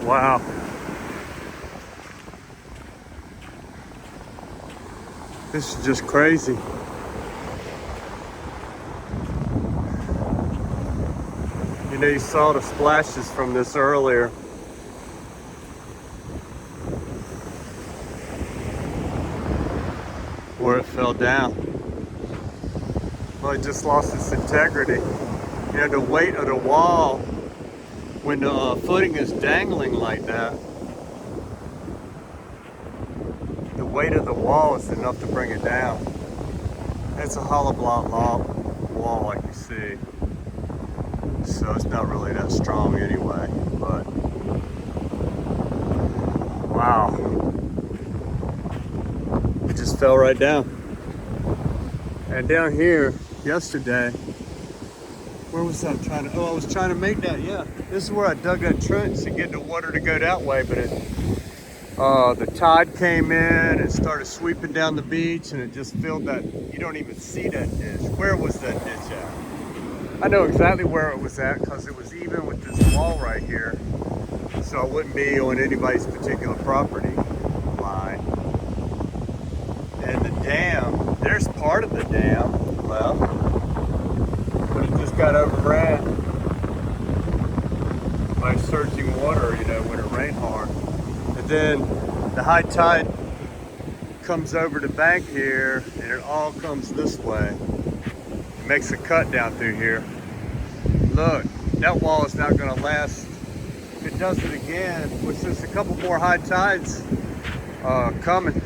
Wow. This is just crazy. You know, you saw the splashes from this earlier. Where it fell down. Well, it just lost its integrity. You know, the weight of the wall, when the footing is dangling like that, the weight of the wall is enough to bring it down. It's a hollow block wall like you see. So it's not really that strong anyway, but wow. It just fell right down. And down here yesterday, where was I trying to, I was trying to make that, yeah. This is where I dug that trench to get the water to go that way, but the tide came in and started sweeping down the beach, and it just filled that, you don't even see that ditch. Where was that ditch at? I know exactly where it was at because it was even with this wall right here. So it wouldn't be on anybody's particular property line. And the dam, there's part of the dam left, but it just got overran by surging water, you know, when it rained hard. And then the high tide comes over the bank here, and it all comes this way. It makes a cut down through here. Look, that wall is not going to last. If it does it again, which there's a couple more high tides coming,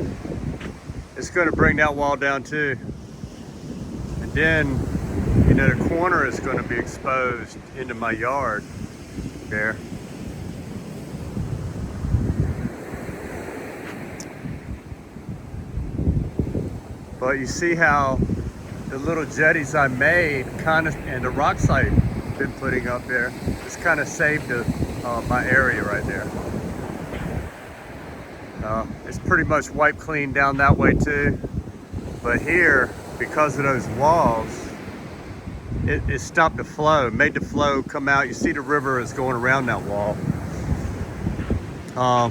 it's going to bring that wall down too. And then, you know, the corner is going to be exposed into my yard there. But you see how the little jetties I made kind of, and the rocks I've been putting up there, it's kind of saved my area right there. It's pretty much wiped clean down that way too. But here, because of those walls, it stopped the flow, made the flow come out. You see the river is going around that wall. I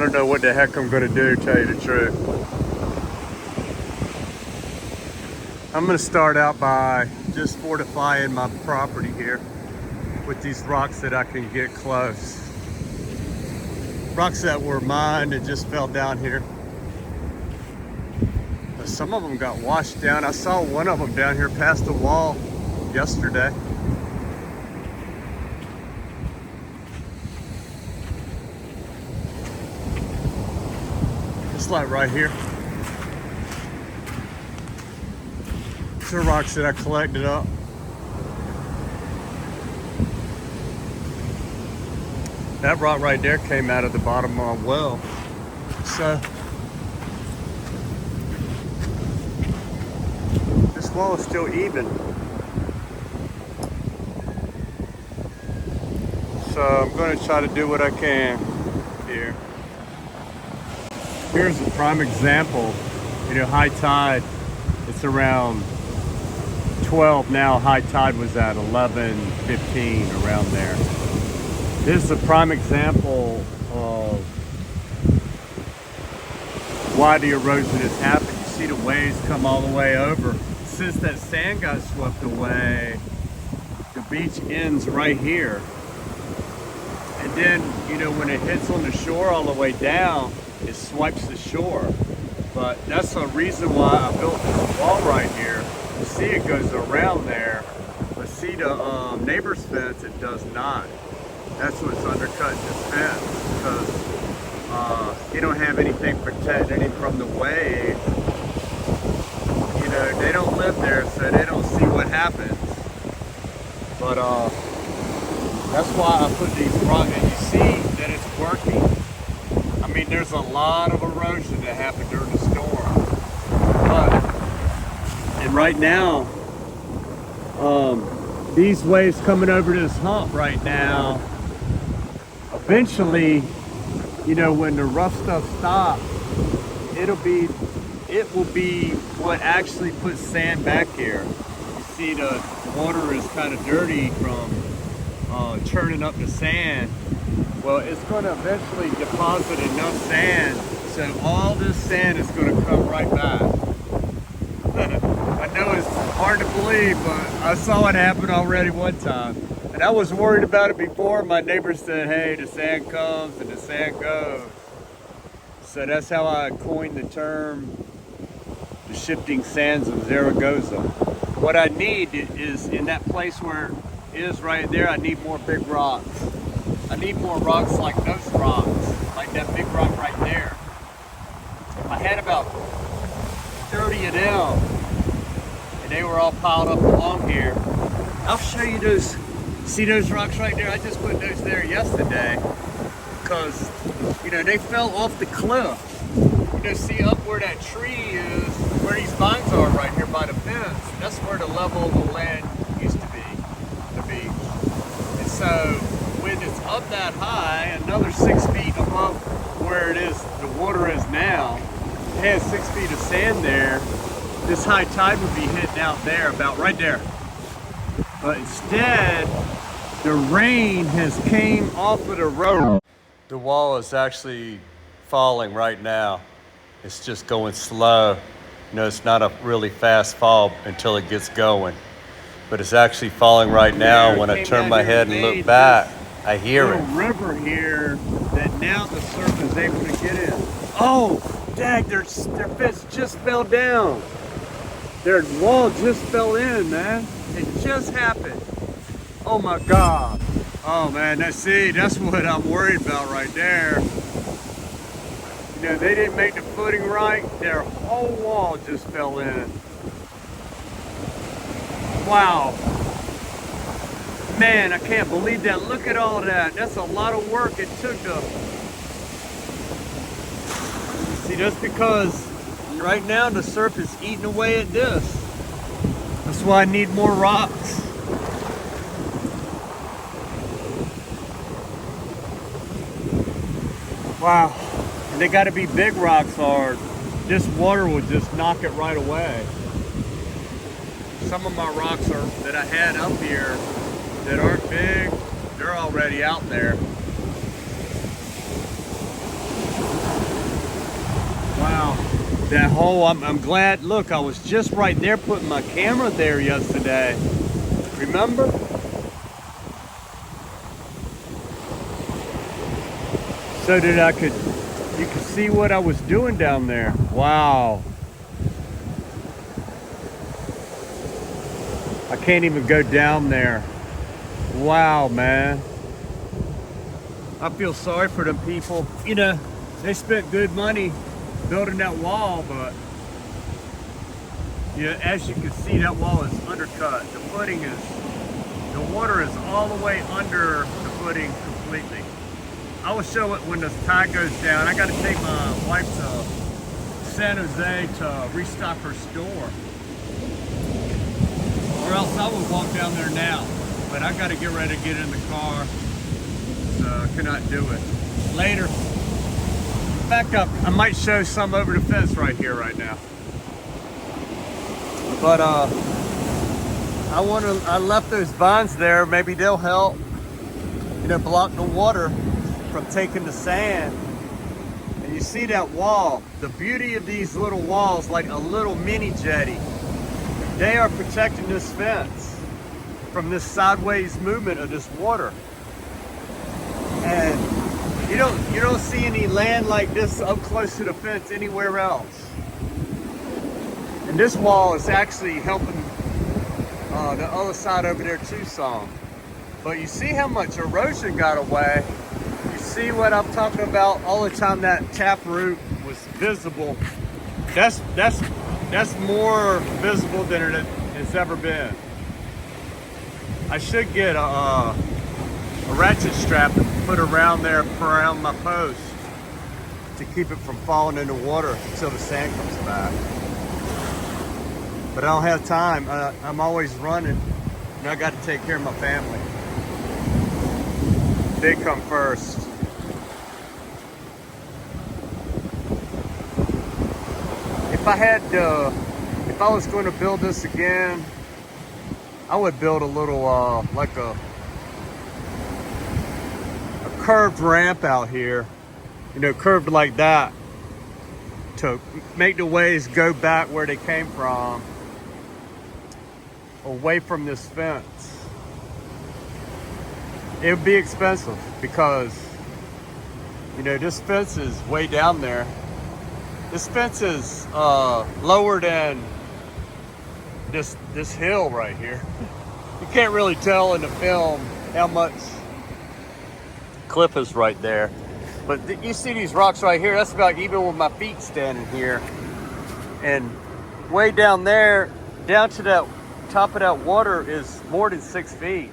don't know what the heck I'm gonna do, tell you the truth. I'm gonna start out by just fortifying my property here with these rocks that I can get close. Rocks that were mine that just fell down here. But some of them got washed down. I saw one of them down here past the wall yesterday. Just like right here. These are rocks that I collected up. That rock right there came out of the bottom of my well. So this wall is still even. So I'm going to try to do what I can here. Here's a prime example. You know, high tide, it's around 12 now. High tide was at 11:15, around there. This is a prime example of why the erosion has happened. You see the waves come all the way over. Since that sand got swept away, the beach ends right here. And then, you know, when it hits on the shore all the way down, it swipes the shore. But that's the reason why I built this wall right here. You see it goes around there, but see the neighbor's fence, it does not. That's what's undercutting this fence, because you don't have anything protecting it from the wave. You know, they don't live there, so they don't see what happens. But that's why I put these rocks, and you see that it's working. I mean, there's a lot of erosion that happened during the storm. And right now, these waves coming over this hump right now, eventually, you know, when the rough stuff stops, it will be what actually puts sand back here. You see the water is kind of dirty from churning up the sand. Well, it's going to eventually deposit enough sand, so all this sand is going to come right back. I know it's hard to believe, but I saw it happen already one time. And I was worried about it before. My neighbor said, hey, the sand comes and the sand goes. So that's how I coined the term, the shifting sands of Zaragoza. What I need is, in that place where it is right there, I need more big rocks. I need more rocks like those rocks, like that big rock right there. I had about 30 of them, and they were all piled up along here. I'll show you those. See those rocks right there? I just put those there yesterday because, you know, they fell off the cliff. You know, see up where that tree is, where these vines are right here by the fence, that's where the level of the land used to be, the beach. And so when it's up that high, another 6 feet above where it is, the water is now, it has 6 feet of sand there. This high tide would be hitting out there, about right there. But instead, the rain has came off of the road. The wall is actually falling right now. It's just going slow. You know, it's not a really fast fall until it gets going. But it's actually falling right now. When I turn my head and look back, I hear it. There's a river here that now the surf is able to get in. Oh, Dad, their fence just fell down. Their wall just fell in, man. It just happened. Oh my God. Oh man, that's what I'm worried about right there. You know, they didn't make the footing right. Their whole wall just fell in. Wow. Man, I can't believe that. Look at all that. That's a lot of work it took to... See, that's because right now the surf is eating away at this. That's why I need more rocks. Wow. And they got to be big rocks or this water will just knock it right away. Some of my rocks that I had up here that aren't big, they're already out there. Wow. That hole, I'm glad. Look, I was just right there putting my camera there yesterday. Remember? So that you could see what I was doing down there. Wow. I can't even go down there. Wow, man. I feel sorry for them people. You know, they spent good money building that wall, but yeah, as you can see, that wall is undercut. The footing is, the water is all the way under the footing completely. I will show it when the tide goes down. I got to take my wife to San Jose to restock her store, or else I would walk down there now. But I got to get ready to get in the car, so I cannot do it. Later. Back up. I might show some over the fence right here right now. But I left those vines there. Maybe they'll help, you know, block the water from taking the sand. And you see that wall. The beauty of these little walls, like a little mini jetty, they are protecting this fence from this sideways movement of this water. And you don't see any land like this up close to the fence anywhere else. And this wall is actually helping the other side over there too some. But you see how much erosion got away. You see what I'm talking about all the time, that taproot was visible. That's more visible than it's ever been. I should get a ratchet strap and put around there, around my post, to keep it from falling in the water until the sand comes back. But I don't have time. I'm always running, and I got to take care of my family. They come first. If I was going to build this again, I would build a little, like a curved ramp out here, you know, curved like that to make the waves go back where they came from, away from this fence. It would be expensive because, you know, this fence is way down there. This fence is lower than this hill right here. You can't really tell in the film how much cliff is right there. But you see these rocks right here, that's about even with my feet standing here. And way down there, down to that top of that water is more than 6 feet.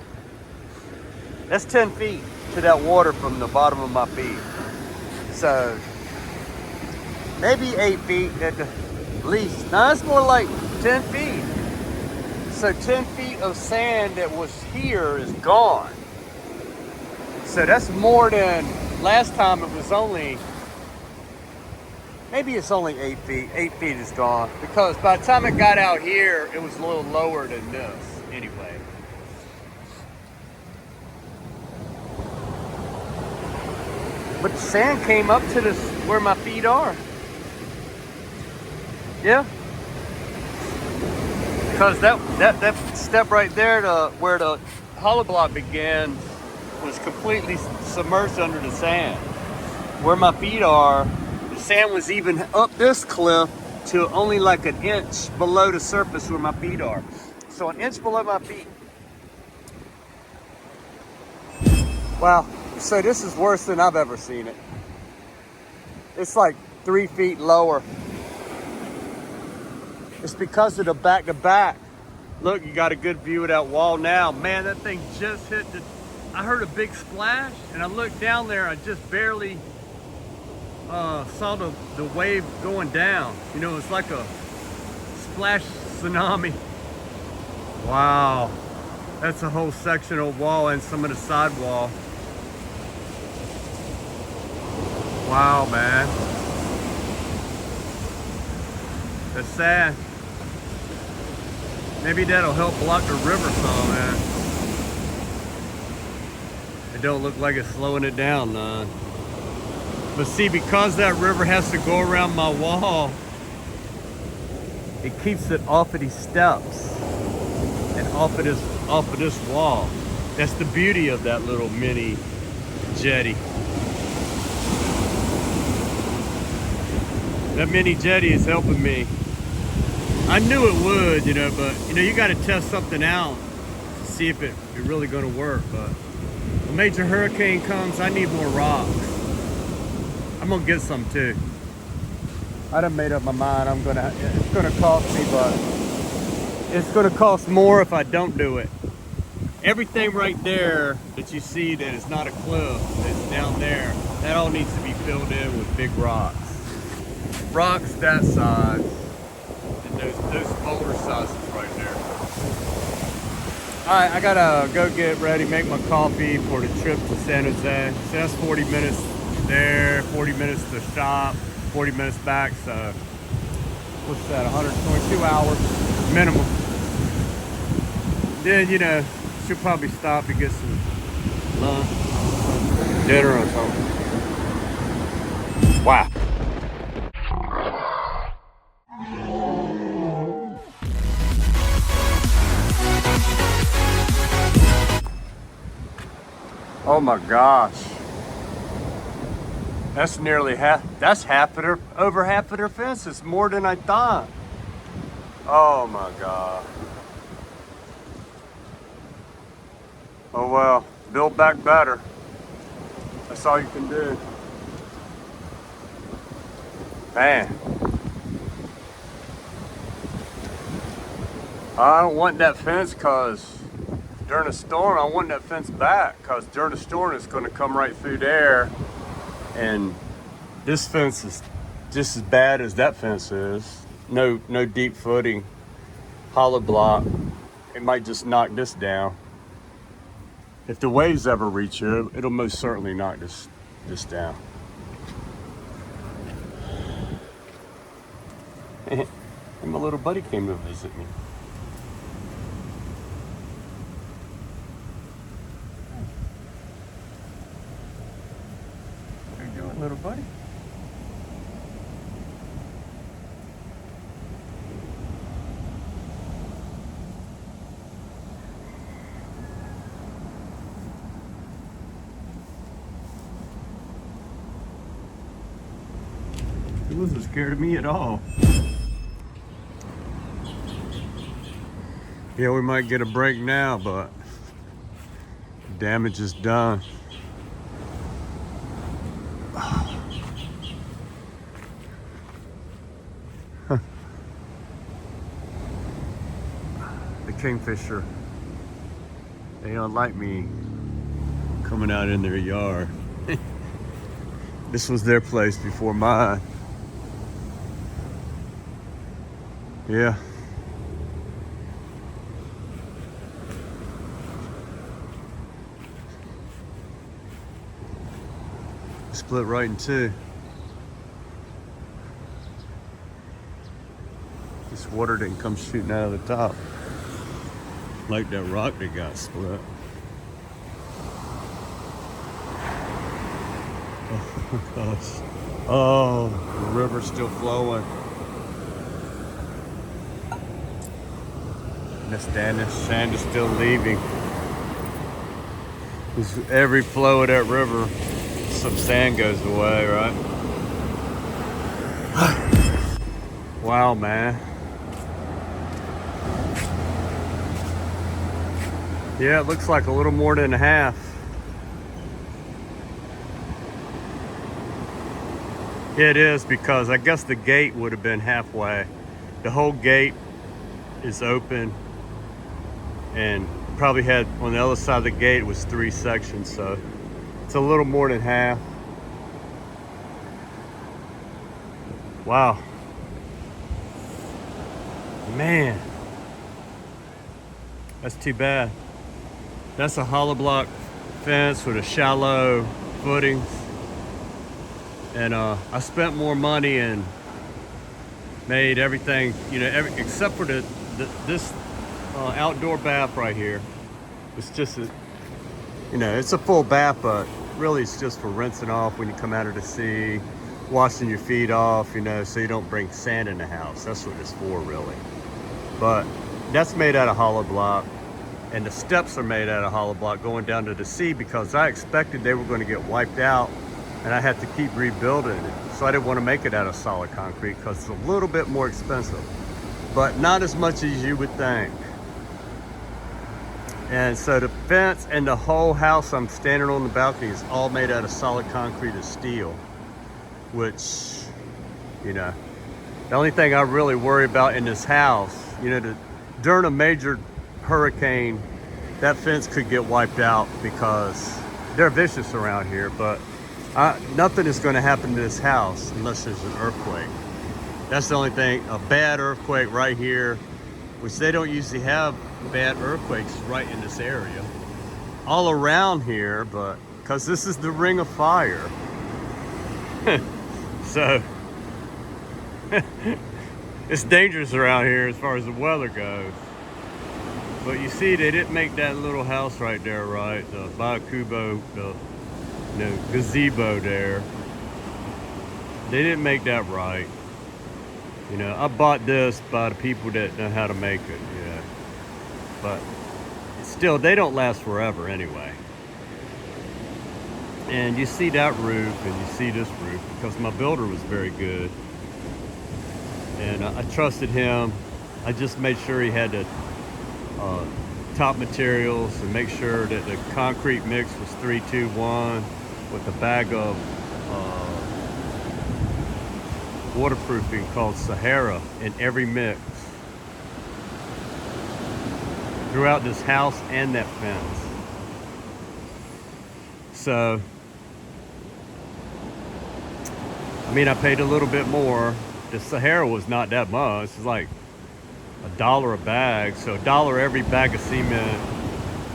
That's 10 feet to that water from the bottom of my feet. So maybe 8 feet at the least. Now it's more like 10 feet. So 10 feet of sand that was here is gone. So that's more than last time. It was only, maybe it's only 8 feet. 8 feet is gone because by the time it got out here, it was a little lower than this anyway. But the sand came up to this, where my feet are. Yeah. Because that step right there to where the hollow block began was completely submerged under the sand. Where my feet are, the sand was even up this cliff to only like an inch below the surface where my feet are. So an inch below my feet. Wow. So this is worse than I've ever seen it. It's like 3 feet lower. It's because of the back to back. Look, you got a good view of that wall now. Man, that thing just hit the, I heard a big splash and I looked down there, I just barely saw the wave going down. You know, it's like a splash tsunami. Wow. That's a whole section of wall and some of the side wall. Wow, man. That's sad. Maybe that'll help block the river some, man. It don't look like it's slowing it down none. But see, because that river has to go around my wall, it keeps it off of these steps and off of this wall. That's the beauty of that little mini jetty. That mini jetty is helping me. I knew it would, you know, but you know, you got to test something out to see if it's really going to work. But a major hurricane comes, I need more rocks. I'm gonna get some too. I done made up my mind. It's gonna cost me, but it's gonna cost more if I don't do it. Everything right there that you see that is not a cliff, that's down there, that all needs to be filled in with big rocks. Rocks that size, and those boulder sizes right there. All right, I gotta go get ready, make my coffee for the trip to San Jose. So that's 40 minutes there, 40 minutes to shop, 40 minutes back. So what's that, 122 hours minimum. Then, you know, she'll probably stop and get some lunch, dinner or something. Wow. Oh my gosh. That's nearly half, that's over half of their fence. It's more than I thought. Oh my God. Oh well, build back better. That's all you can do. Man. I don't want that fence because during a storm, I want that fence back because during a storm, it's going to come right through there. And this fence is just as bad as that fence is. No deep footing, hollow block. It might just knock this down. If the waves ever reach here, it'll most certainly knock this down. And my little buddy came to visit me. little buddy. He wasn't scared of me at all. Yeah, we might get a break now, but damage is done. The kingfisher, they don't like me coming out in their yard. This was their place before mine. Yeah. Split right in two. This water didn't come shooting out of the top like that rock that got split. Oh my gosh. Oh, the river's still flowing. And the sand is still leaving. With every flow of that river, some sand goes away, right? Wow, man. Yeah, it looks like a little more than half. It is, because I guess the gate would have been halfway. The whole gate is open, and probably had on the other side of the gate was 3 sections, so it's a little more than half. Wow. Man, that's too bad. That's a hollow block fence with a shallow footings. And I spent more money and made everything, you know, except for this outdoor bath right here. It's just a, you know, it's a full bath, but really it's just for rinsing off when you come out of the sea, washing your feet off, you know, so you don't bring sand in the house. That's what it's for, really. But that's made out of hollow block, and the steps are made out of hollow block going down to the sea, because I expected they were going to get wiped out and I had to keep rebuilding it. So I didn't want to make it out of solid concrete because it's a little bit more expensive, but not as much as you would think. And so the fence and the whole house I'm standing on the balcony is all made out of solid concrete and steel, which, you know, the only thing I really worry about in this house, you know, during a major hurricane, that fence could get wiped out because they're vicious around here, but nothing is going to happen to this house unless there's an earthquake. That's the only thing. A bad earthquake right here, which they don't usually have bad earthquakes right in this area. All around here, but because this is the ring of fire. So it's dangerous around here as far as the weather goes. But you see, they didn't make that little house right there right. The Bakubo, the gazebo there. They didn't make that right. You know, I bought this by the people that know how to make it, yeah. But still, they don't last forever anyway. And you see that roof and you see this roof, because my builder was very good. And I trusted him. I just made sure he had the top materials and make sure that the concrete mix was 3-2-1 with a bag of waterproofing called Sahara in every mix throughout this house and that fence. So, I mean, I paid a little bit more. The Sahara was not that much. It's like $1 a bag, so $1 every bag of cement.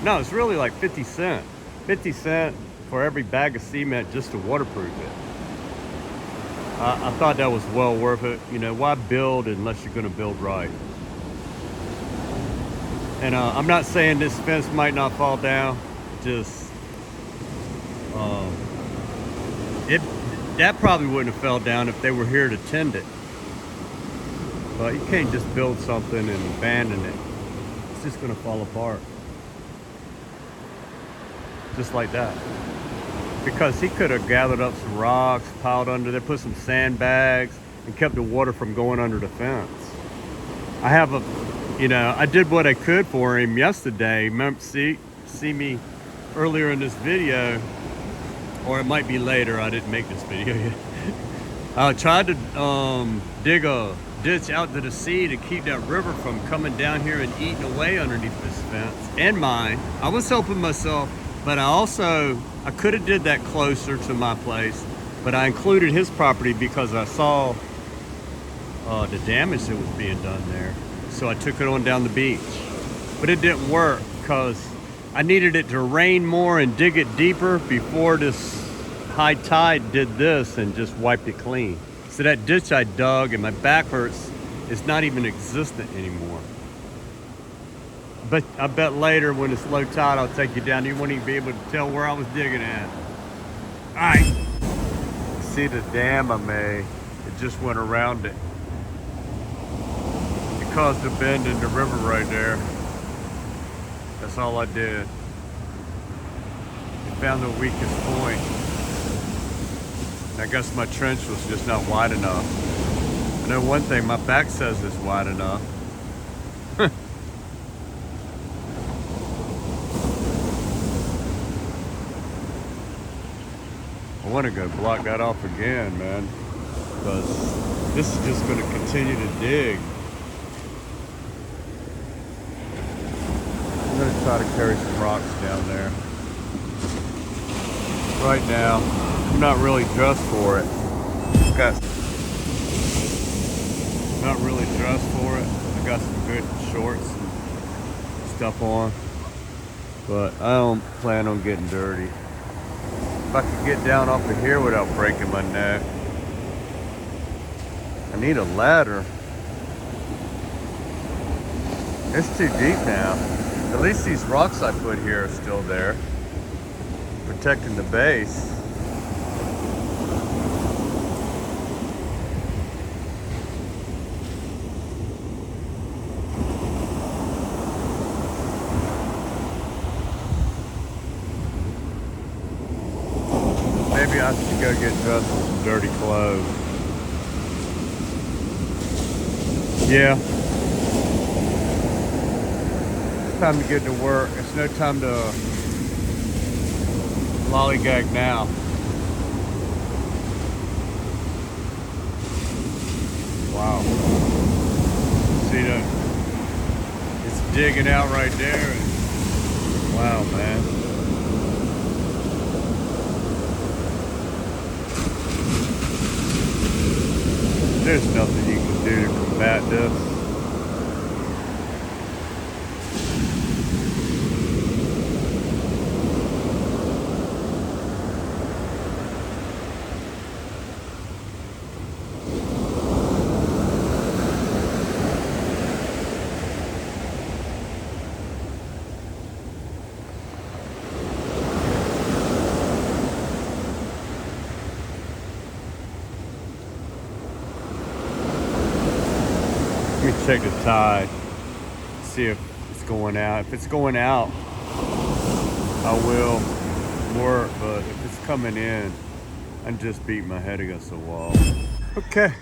No, it's really like 50 cents. 50 cents for every bag of cement just to waterproof it. I thought that was well worth it. You know, why build unless you're going to build right? And I'm not saying this fence might not fall down. Just that probably wouldn't have fell down if they were here to tend it. But you can't just build something and abandon it. It's just gonna fall apart. Just like that. Because he could have gathered up some rocks, piled under there, put some sandbags, and kept the water from going under the fence. I have a, you know, I did what I could for him yesterday. See me earlier in this video, or it might be later. I didn't make this video yet. I tried to dig a ditch out to the sea to keep that river from coming down here and eating away underneath this fence and mine. I was helping myself, but I could have did that closer to my place, but I included his property because I saw the damage that was being done there. So I took it on down the beach, but it didn't work because I needed it to rain more and dig it deeper before this high tide did this and just wiped it clean. So that ditch I dug and my back hurts is not even existent anymore. But I bet later when it's low tide, I'll take you down. You won't even be able to tell where I was digging at. All right. See the dam I made? It just went around it. It caused a bend in the river right there. That's all I did. I found the weakest point. And I guess my trench was just not wide enough. I know one thing, my back says it's wide enough. I want to go block that off again, man, because this is just going to continue to dig. I'm going to try to carry some rocks down there. Right now, I'm not really dressed for it. Not really dressed for it. I got some good shorts and stuff on, but I don't plan on getting dirty. If I could get down off of here without breaking my neck. I need a ladder. It's too deep now. At least these rocks I put here are still there, protecting the base. Maybe I should go get dressed with some dirty clothes. Yeah. It's time to get to work. It's no time to lollygag now. Wow. See that? It's digging out right there. Wow, man. There's nothing you can do to combat this. Let me check the tide, see if it's going out. If it's going out, I will work, but if it's coming in, I'm just beating my head against the wall. Okay,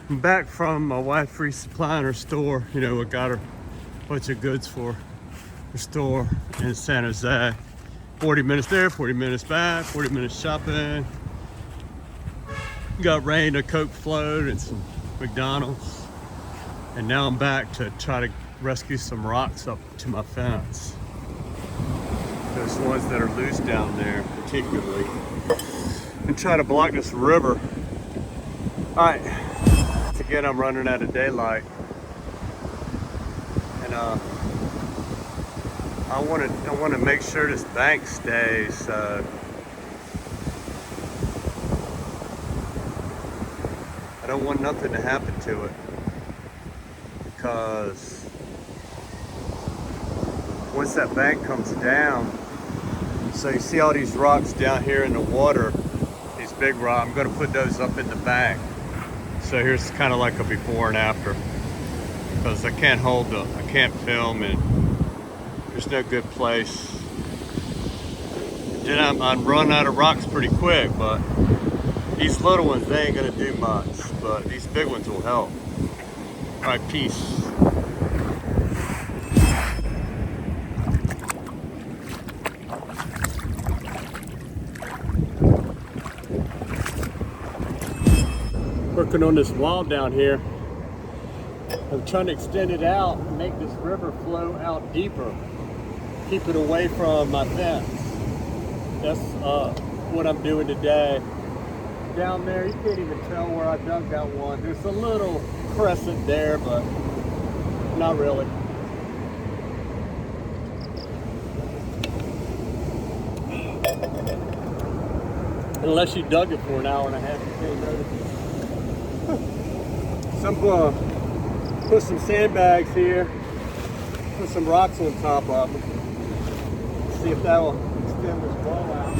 I'm back from my wife resupplying her store. You know, I got her a bunch of goods for her store in San Jose. 40 minutes there, 40 minutes back, 40 minutes shopping. Got rain, a Coke float, and some McDonald's. And now I'm back to try to rescue some rocks up to my fence. Those ones that are loose down there, particularly. And try to block this river. All right, again, I'm running out of daylight. And I want to make sure this bank stays, so I don't want nothing to happen to it. Because once that bank comes down, so you see all these rocks down here in the water, these big rod. I'm gonna put those up in the back. So here's kind of like a before and after, because I can't film, and there's no good place. Then I'm running out of rocks pretty quick, but these little ones, they ain't gonna do much, but these big ones will help. All right, peace. Working on this wall down here. I'm trying to extend it out and make this river flow out deeper. Keep it away from my fence. That's what I'm doing today. Down there, you can't even tell where I dug that one. There's a little crescent there, but not really. Unless you dug it for an hour and a half, you can't notice it. Put some sandbags here, put some rocks on top of them. See if that will extend this wall out.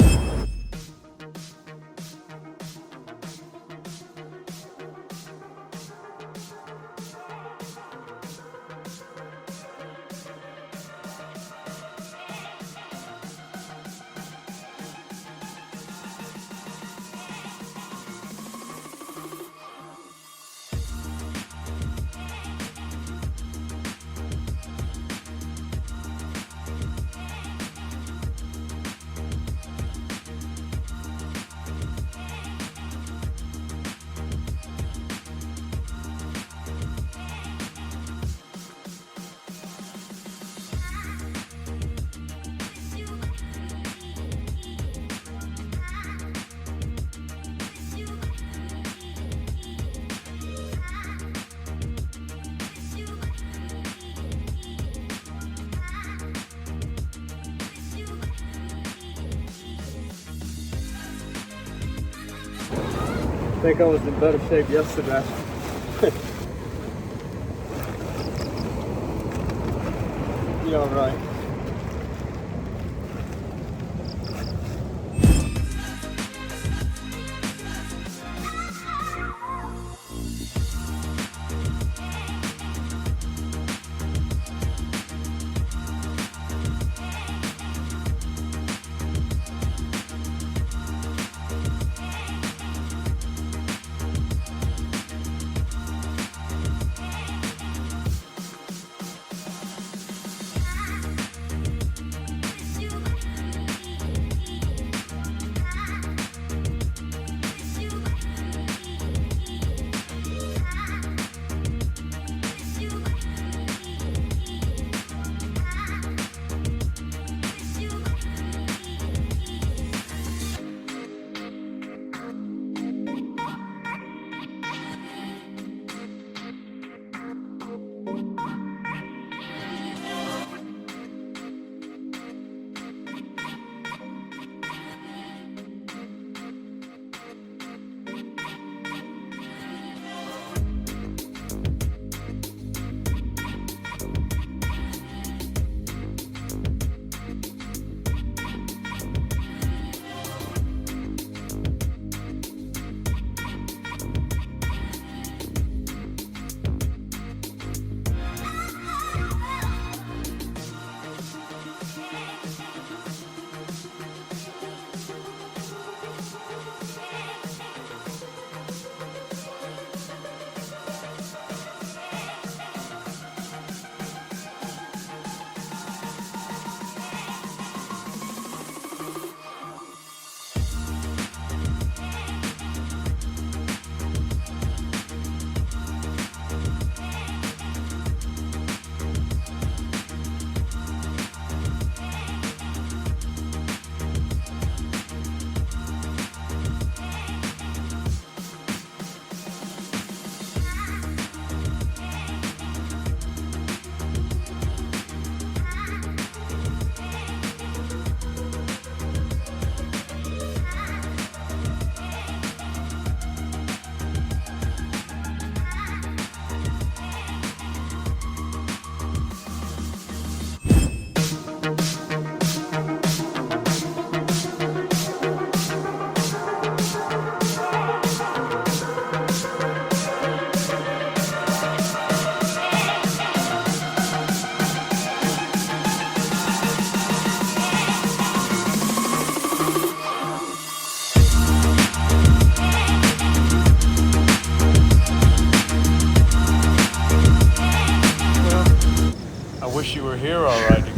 I think I was in better shape yesterday. Be all right.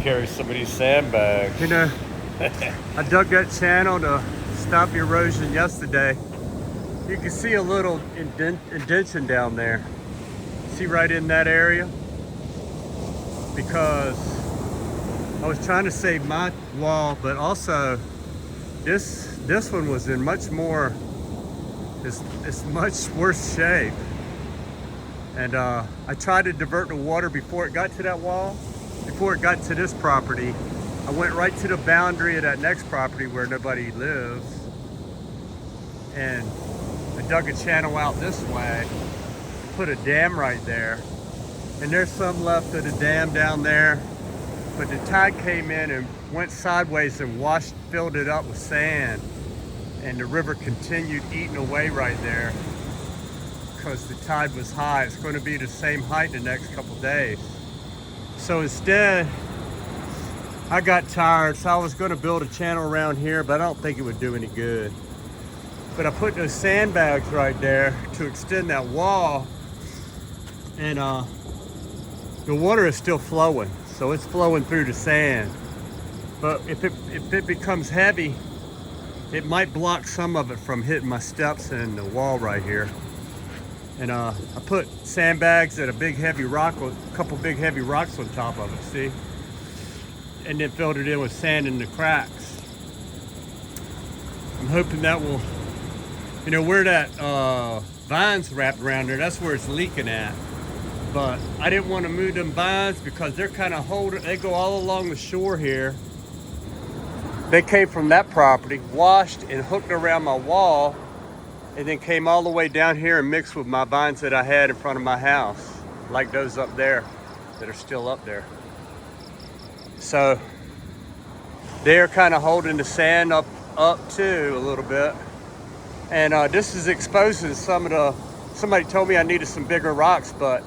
carry some of these sandbags. You know, I dug that channel to stop erosion yesterday. You can see a little indentation down there. See right in that area? Because I was trying to save my wall, but also this one was in much more, it's much worse shape. And I tried to divert the water before it got to that wall, before it got to this property. I went right to the boundary of that next property where nobody lives, and I dug a channel out this way, put a dam right there, and there's some left of the dam down there, but the tide came in and went sideways and filled it up with sand, and the river continued eating away right there because the tide was high. It's going to be the same height the next couple days. So instead, I got tired, so I was going to build a channel around here, but I don't think it would do any good. But I put those sandbags right there to extend that wall, and the water is still flowing, so it's flowing through the sand. But if it becomes heavy, it might block some of it from hitting my steps and the wall right here. And I put sandbags and a big heavy rock, a couple big heavy rocks on top of it, see? And then filled it in with sand in the cracks. I'm hoping that will, you know, where that vine's wrapped around there, that's where it's leaking at. But I didn't want to move them vines because they're kind of holding, they go all along the shore here. They came from that property, washed and hooked around my wall, and then came all the way down here and mixed with my vines that I had in front of my house, like those up there that are still up there. So they're kind of holding the sand up too a little bit. And this is exposing some of the, somebody told me I needed some bigger rocks, but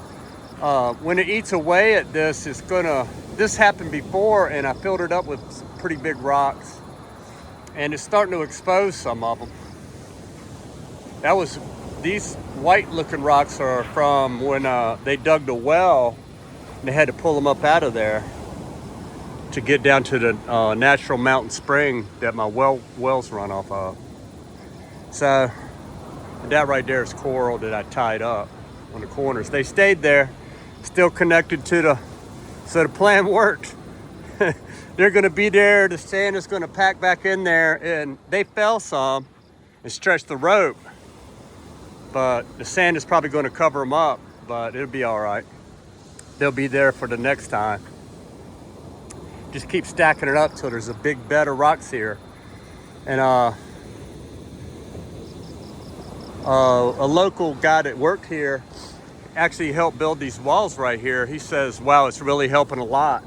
when it eats away at this, it's gonna, this happened before and I filled it up with some pretty big rocks, and it's starting to expose some of them. That was, these white looking rocks are from when they dug the well and they had to pull them up out of there to get down to the natural mountain spring that my wells run off of. So that right there is coral that I tied up on the corners. They stayed there, still connected to the, so the plan worked. They're gonna be there, the sand is gonna pack back in there, and they fell some and stretched the rope. But the sand is probably gonna cover them up, but it'll be all right. They'll be there for the next time. Just keep stacking it up till there's a big bed of rocks here. And a local guy that worked here actually helped build these walls right here. He says, wow, it's really helping a lot.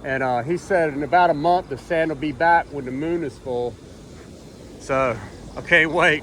And he said in about a month, the sand will be back when the moon is full. So I can't wait.